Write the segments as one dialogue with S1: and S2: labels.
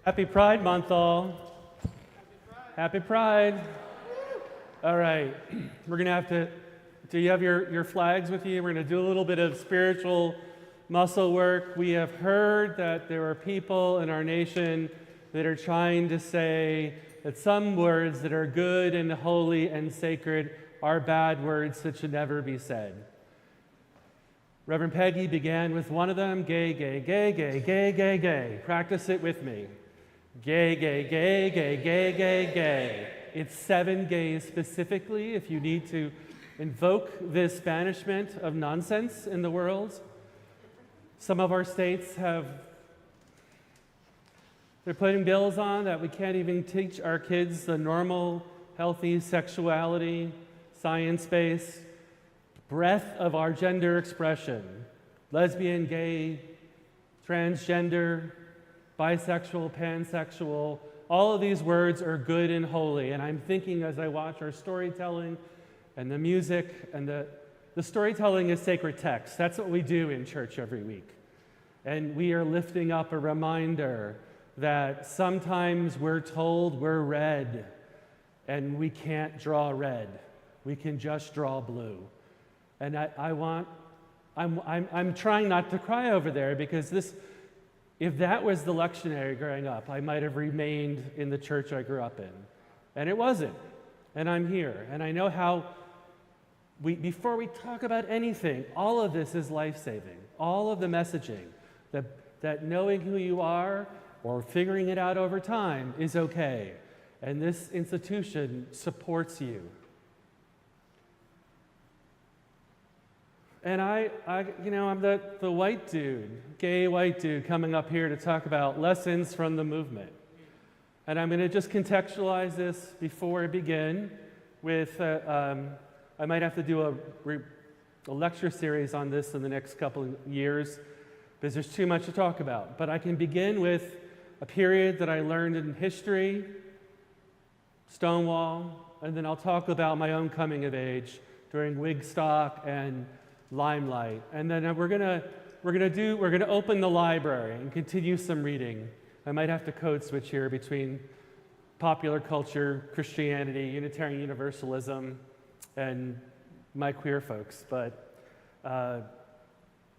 S1: Happy Pride Month, all. Happy Pride. All right, we're going to have to, do you have your flags with you? We're going to do a little bit of spiritual muscle work. We have heard that there are people in our nation that are trying to say that some words that are good and holy and sacred are bad words that should never be said. Reverend Peggy began with one of them, gay, gay, gay, gay, gay, gay, gay. Practice it with me. Gay, gay, gay, gay, gay, gay, gay. It's 7 gays specifically if you need to invoke this banishment of nonsense in the world. Some of our states they're putting bills on that we can't even teach our kids the normal, healthy sexuality, science-based breadth of our gender expression. Lesbian, gay, transgender, bisexual, pansexual, all of these words are good and holy. And I'm thinking as I watch our storytelling and the music, and the storytelling is sacred text. That's what we do in church every week. And we are lifting up a reminder that sometimes we're told we're red, and we can't draw red. We can just draw blue. And I'm trying not to cry over there, because if that was the lectionary growing up, I might have remained in the church I grew up in. And it wasn't. And I'm here. And I know how before we talk about anything, all of this is life-saving. All of the messaging, that knowing who you are or figuring it out over time is okay. And this institution supports you. And I'm the white dude, gay white dude, coming up here to talk about lessons from the movement. And I'm going to just contextualize this before I begin with, I might have to do a lecture series on this in the next couple of years, because there's too much to talk about. But I can begin with a period that I learned in history, Stonewall, and then I'll talk about my own coming of age during Wigstock and Limelight. And then we're gonna open the library and continue some reading. I might have to code switch here between popular culture, Christianity, Unitarian Universalism, and my queer folks. But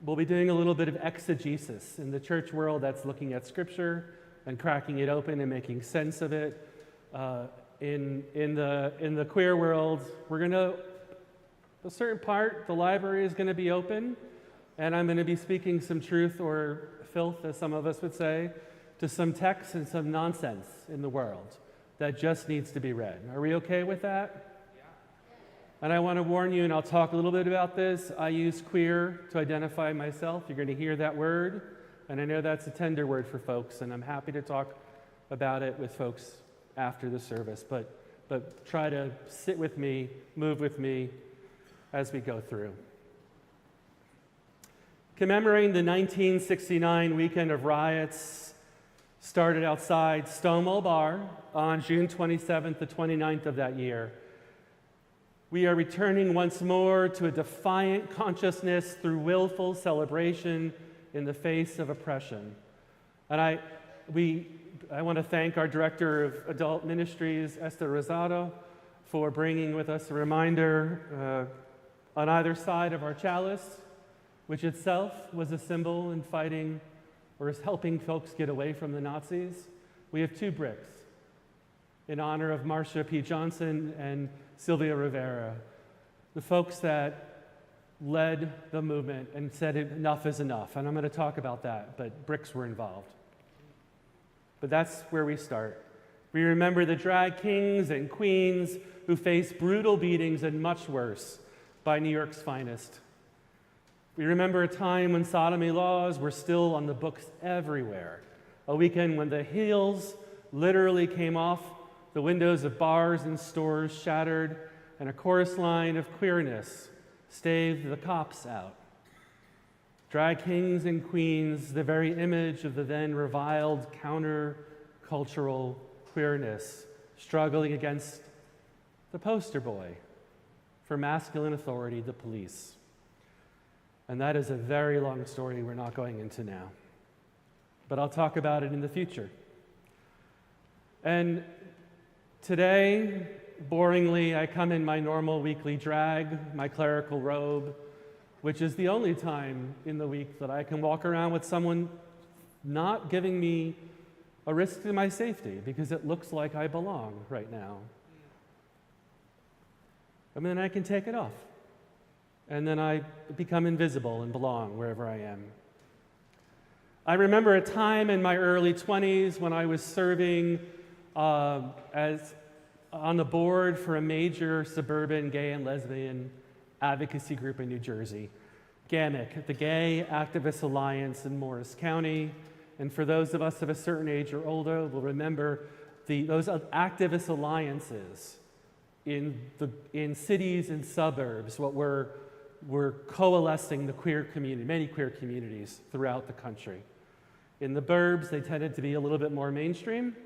S1: we'll be doing a little bit of exegesis in the church world that's looking at Scripture and cracking it open and making sense of it. In the queer world, a certain part, the library is going to be open, and I'm going to be speaking some truth or filth, as some of us would say, to some texts and some nonsense in the world that just needs to be read. Are we okay with that? Yeah. And I want to warn you, and I'll talk a little bit about this, I use queer to identify myself. You're going to hear that word, and I know that's a tender word for folks, and I'm happy to talk about it with folks after the service, but try to sit with me, move with me, as we go through. Commemorating the 1969 weekend of riots started outside Stonewall Bar on June 27th to 29th of that year. We are returning once more to a defiant consciousness through willful celebration in the face of oppression. And I want to thank our Director of Adult Ministries, Esther Rosado, for bringing with us a reminder on either side of our chalice, which itself was a symbol in fighting or is helping folks get away from the Nazis. We have 2 bricks in honor of Marcia P. Johnson and Sylvia Rivera, the folks that led the movement and said enough is enough. And I'm going to talk about that, but bricks were involved. But that's where we start. We remember the drag kings and queens who faced brutal beatings and much worse by New York's finest. We remember a time when sodomy laws were still on the books everywhere, a weekend when the heels literally came off the windows of bars and stores shattered, and a chorus line of queerness staved the cops out. Drag kings and queens, the very image of the then reviled counter-cultural queerness, struggling against the poster boy for masculine authority, the police. And that is a very long story we're not going into now. But I'll talk about it in the future. And today, boringly, I come in my normal weekly drag, my clerical robe, which is the only time in the week that I can walk around with someone not giving me a risk to my safety, because it looks like I belong right now. And then I can take it off. And then I become invisible and belong wherever I am. I remember a time in my early 20s when I was serving as on the board for a major suburban gay and lesbian advocacy group in New Jersey, GAMIC, the Gay Activist Alliance in Morris County. And for those of us of a certain age or older, will remember those activist alliances in cities and suburbs, what were coalescing the queer community, many queer communities throughout the country. In the burbs, they tended to be a little bit more mainstream,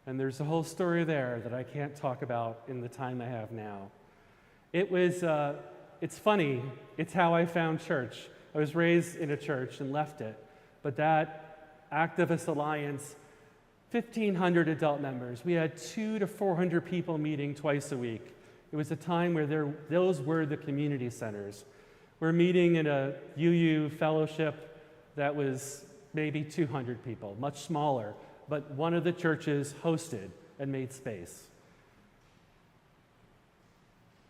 S1: and there's a whole story there that I can't talk about in the time I have now. It's funny, it's how I found church. I was raised in a church and left it, but that activist alliance, 1,500 adult members. We had 200 to 400 people meeting twice a week. It was a time where those were the community centers. We're meeting in a UU fellowship that was maybe 200 people, much smaller, but one of the churches hosted and made space.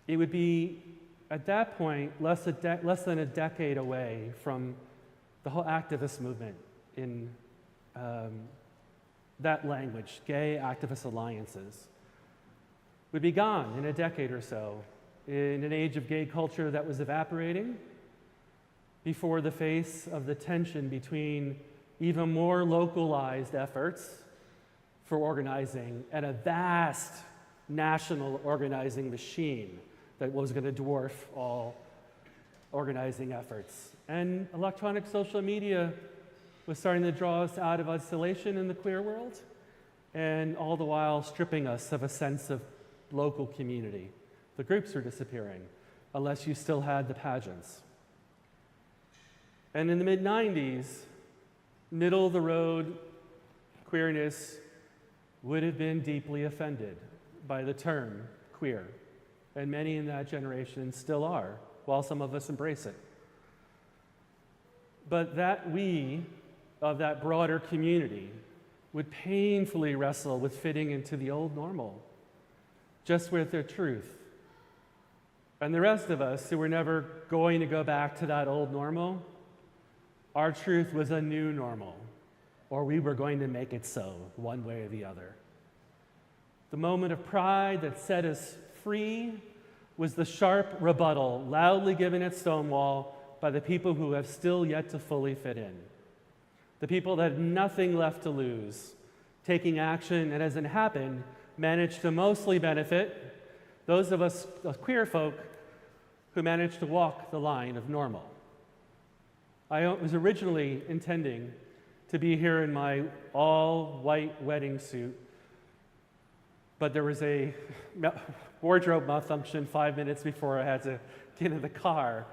S1: It would be, at that point, less than a decade away from the whole activist movement in that language, gay activist alliances, would be gone in a decade or so, in an age of gay culture that was evaporating before the face of the tension between even more localized efforts for organizing and a vast national organizing machine that was going to dwarf all organizing efforts. And electronic social media was starting to draw us out of isolation in the queer world, and all the while stripping us of a sense of local community. The groups were disappearing, unless you still had the pageants. And in the mid-90s, middle-of-the-road queerness would have been deeply offended by the term queer, and many in that generation still are, while some of us embrace it. But that we, of that broader community, would painfully wrestle with fitting into the old normal, just with their truth. And the rest of us, who were never going to go back to that old normal, our truth was a new normal, or we were going to make it so, one way or the other. The moment of pride that set us free was the sharp rebuttal loudly given at Stonewall by the people who have still yet to fully fit in. The people that had nothing left to lose, taking action, and as it happened, managed to mostly benefit those of us queer folk who managed to walk the line of normal. I was originally intending to be here in my all-white wedding suit, but there was a wardrobe malfunction 5 minutes before I had to get in the car.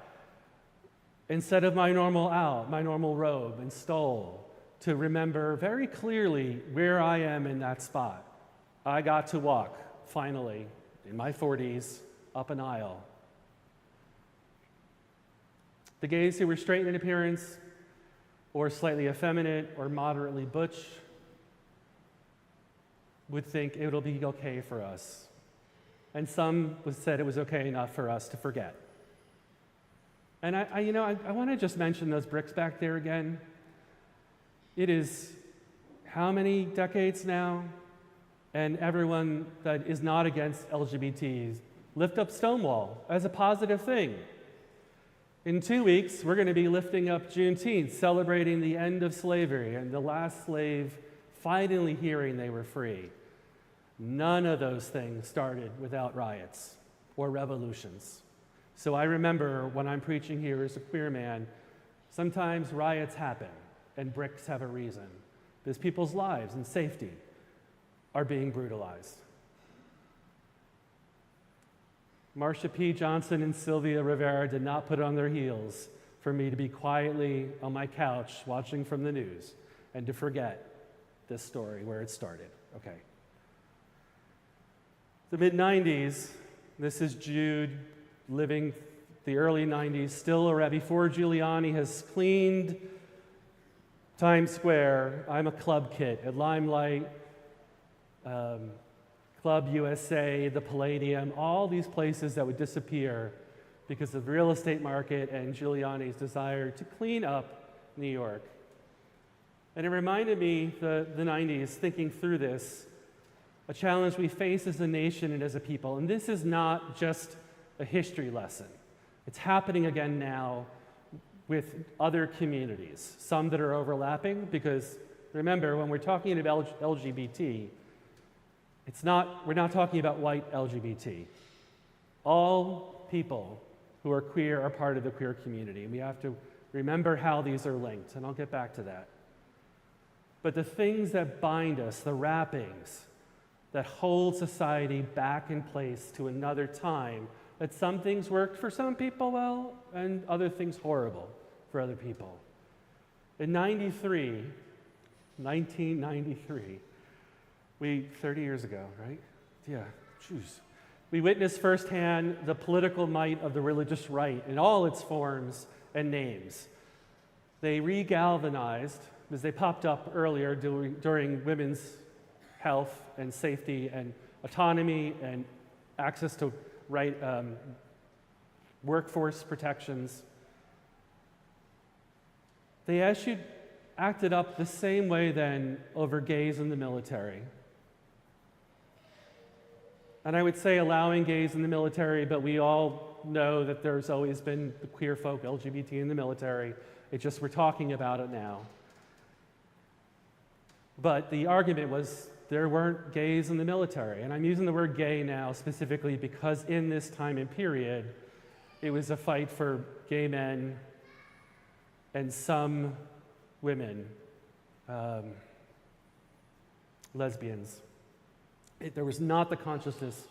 S1: Instead of my normal robe and stole, to remember very clearly where I am in that spot, I got to walk, finally, in my 40s, up an aisle. The gays who were straight in appearance, or slightly effeminate, or moderately butch, would think it'll be okay for us. And some said it was okay enough for us to forget. And I want to just mention those bricks back there again. It is how many decades now? And everyone that is not against LGBTs, lift up Stonewall as a positive thing. In 2 weeks, we're going to be lifting up Juneteenth, celebrating the end of slavery and the last slave finally hearing they were free. None of those things started without riots or revolutions. So I remember when I'm preaching here as a queer man, sometimes riots happen and bricks have a reason. Because people's lives and safety are being brutalized. Marsha P. Johnson and Sylvia Rivera did not put on their heels for me to be quietly on my couch watching from the news and to forget this story where it started. Okay. The mid-90s, this is Jude living the early 90s, still before Giuliani has cleaned Times Square. I'm a club kid at Limelight, Club USA, the Palladium, all these places that would disappear because of the real estate market and Giuliani's desire to clean up New York. And it reminded me, the 90s, thinking through this, a challenge we face as a nation and as a people. And this is not just a history lesson. It's happening again now with other communities, some that are overlapping, because remember, when we're talking about LGBT, we're not talking about white LGBT. All people who are queer are part of the queer community, and we have to remember how these are linked, and I'll get back to that. But the things that bind us, the wrappings that hold society back in place to another time, that some things worked for some people well, and other things horrible for other people. In 1993, 30 years ago, right? Yeah, jeez. We witnessed firsthand the political might of the religious right in all its forms and names. They re-galvanized, as they popped up earlier during women's health and safety and autonomy and access to workforce protections. They acted up the same way then over gays in the military. And I would say allowing gays in the military, but we all know that there's always been the queer folk, LGBT in the military. It's just we're talking about it now. But the argument was there weren't gays in the military. And I'm using the word gay now specifically because in this time and period, it was a fight for gay men and some women, lesbians. There was not the consciousness,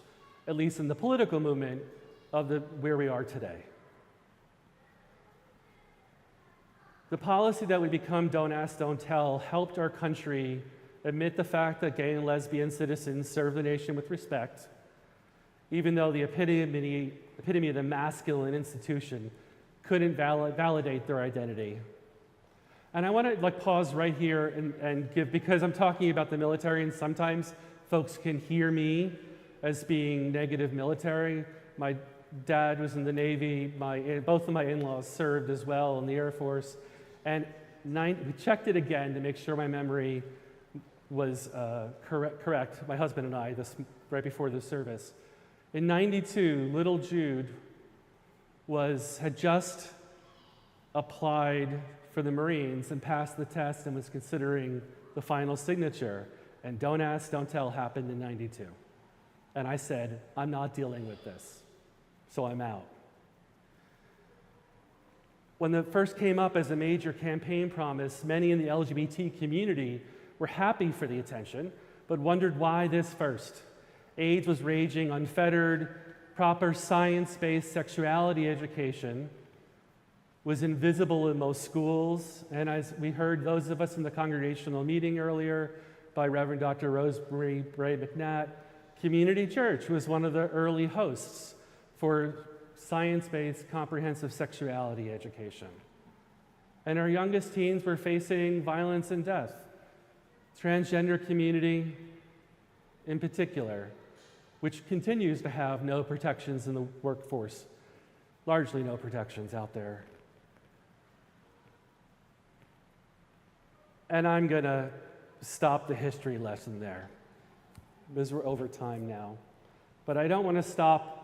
S1: at least in the political movement, of where we are today. The policy that would become Don't Ask, Don't Tell helped our country admit the fact that gay and lesbian citizens serve the nation with respect, even though the epitome of the masculine institution couldn't validate their identity. And I want to pause right here and give, because I'm talking about the military, and sometimes folks can hear me as being negative military. My dad was in the Navy. Both of my in-laws served as well in the Air Force. And we checked it again to make sure my memory was correct, my husband and I, right before the service. In '92, little Jude had just applied for the Marines and passed the test and was considering the final signature. And Don't Ask, Don't Tell happened in '92. And I said, I'm not dealing with this, so I'm out. When it first came up as a major campaign promise, many in the LGBT community were happy for the attention, but wondered why this first. AIDS was raging, unfettered, proper science-based sexuality education was invisible in most schools. And as we heard, those of us in the congregational meeting earlier by Reverend Dr. Rosemary Bray McNatt, Community Church was one of the early hosts for science-based comprehensive sexuality education. And our youngest teens were facing violence and death. Transgender community in particular, which continues to have no protections in the workforce, largely no protections out there. And I'm going to stop the history lesson there, because we're over time now. But I don't want to stop.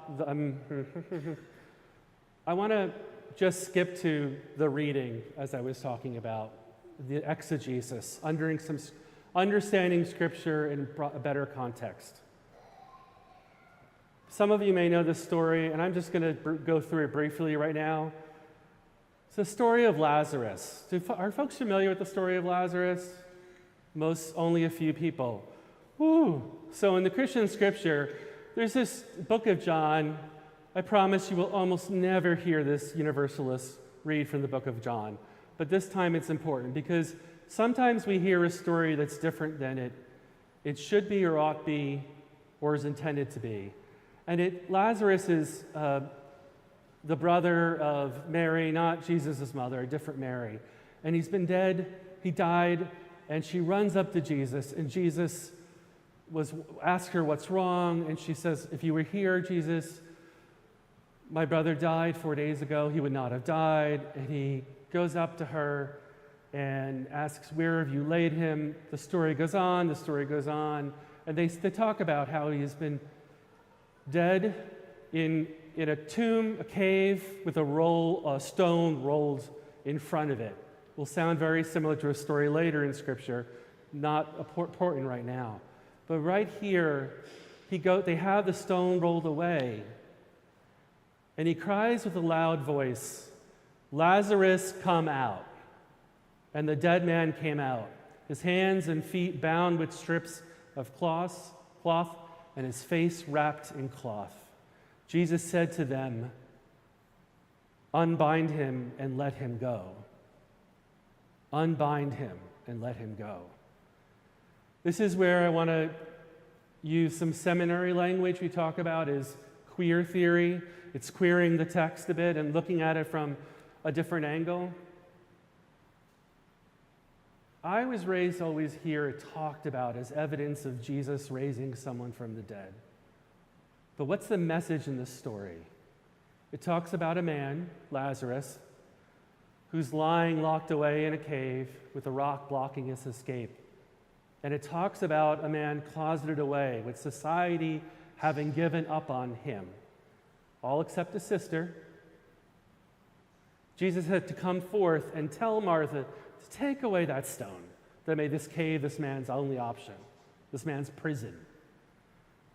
S1: I want to just skip to the reading, as I was talking about, the exegesis, understanding Scripture in a better context. Some of you may know this story, and I'm just going to go through it briefly right now. It's the story of Lazarus. Are folks familiar with the story of Lazarus? Only a few people. Woo! So in the Christian Scripture, there's this book of John. I promise you will almost never hear this universalist read from the book of John. But this time it's important because sometimes we hear a story that's different than it should be or ought be, or is intended to be. And Lazarus is the brother of Mary, not Jesus' mother, a different Mary. And he's been dead, he died, and she runs up to Jesus, and Jesus asks her what's wrong, and she says, if you were here, Jesus, my brother died 4 days ago, he would not have died. And he goes up to her and asks, where have you laid him? The story goes on, and they talk about how he's been dead in a tomb, a cave, with a stone rolled in front of it. Will sound very similar to a story later in Scripture, not important right now. But right here, they have the stone rolled away, and he cries with a loud voice, Lazarus, come out. And the dead man came out, his hands and feet bound with strips of cloth, and his face wrapped in cloth. Jesus said to them, unbind him and let him go. Unbind him and let him go. This is where I want to use some seminary language we talk about is queer theory. It's queering the text a bit and looking at it from a different angle. I was raised to always hear it talked about as evidence of Jesus raising someone from the dead. But what's the message in this story? It talks about a man, Lazarus, who's lying locked away in a cave with a rock blocking his escape. And it talks about a man closeted away with society having given up on him, all except a sister. Jesus had to come forth and tell Martha to take away that stone that made this cave this man's only option, this man's prison.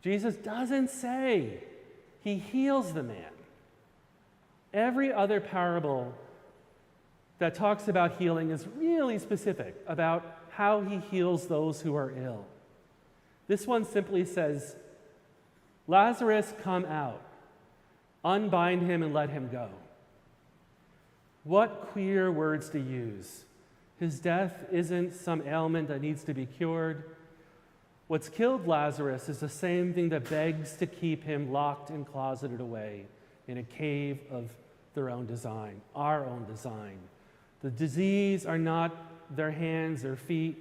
S1: Jesus doesn't say, he heals the man. Every other parable that talks about healing is really specific about how he heals those who are ill. This one simply says, Lazarus, come out. Unbind him and let him go. What queer words to use. His death isn't some ailment that needs to be cured. What's killed Lazarus is the same thing that begs to keep him locked and closeted away in a cave of their own design, our own design. The disease are not their hands or feet,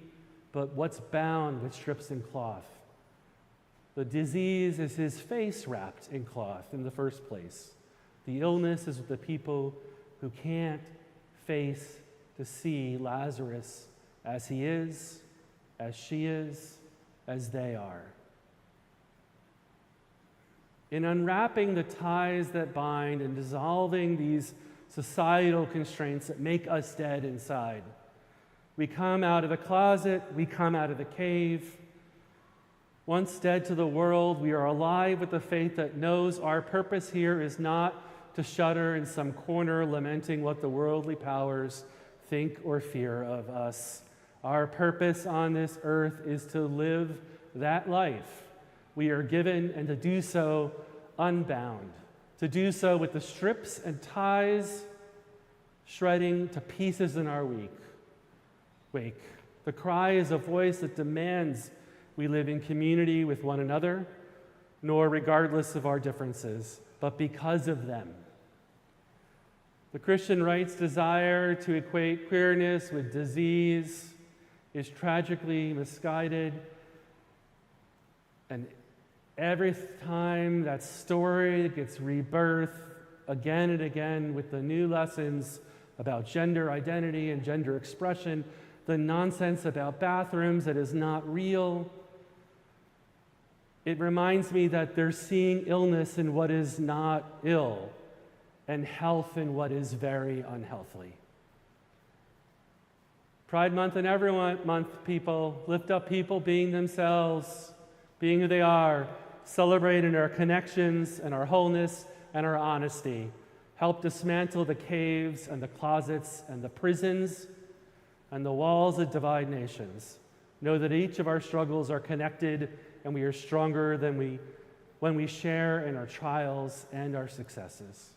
S1: but what's bound with strips and cloth. The disease is his face wrapped in cloth in the first place. The illness is with the people who can't face to see Lazarus as he is, as she is, as they are. In unwrapping the ties that bind and dissolving these societal constraints that make us dead inside, we come out of the closet, we come out of the cave. Once dead to the world, we are alive with the faith that knows our purpose here is not to shudder in some corner lamenting what the worldly powers think or fear of us. Our purpose on this earth is to live that life we are given, and to do so unbound, to do so with the strips and ties shredding to pieces in our wake. The cry is a voice that demands we live in community with one another, nor regardless of our differences, but because of them. The Christian right's desire to equate queerness with disease is tragically misguided, and every time that story gets rebirthed again and again with the new lessons about gender identity and gender expression, the nonsense about bathrooms that is not real, it reminds me that they're seeing illness in what is not ill and health in what is very unhealthy. Pride Month and every month, people, lift up people being themselves, being who they are, celebrating our connections and our wholeness and our honesty. Help dismantle the caves and the closets and the prisons and the walls that divide nations. Know that each of our struggles are connected, and we are stronger than when we share in our trials and our successes.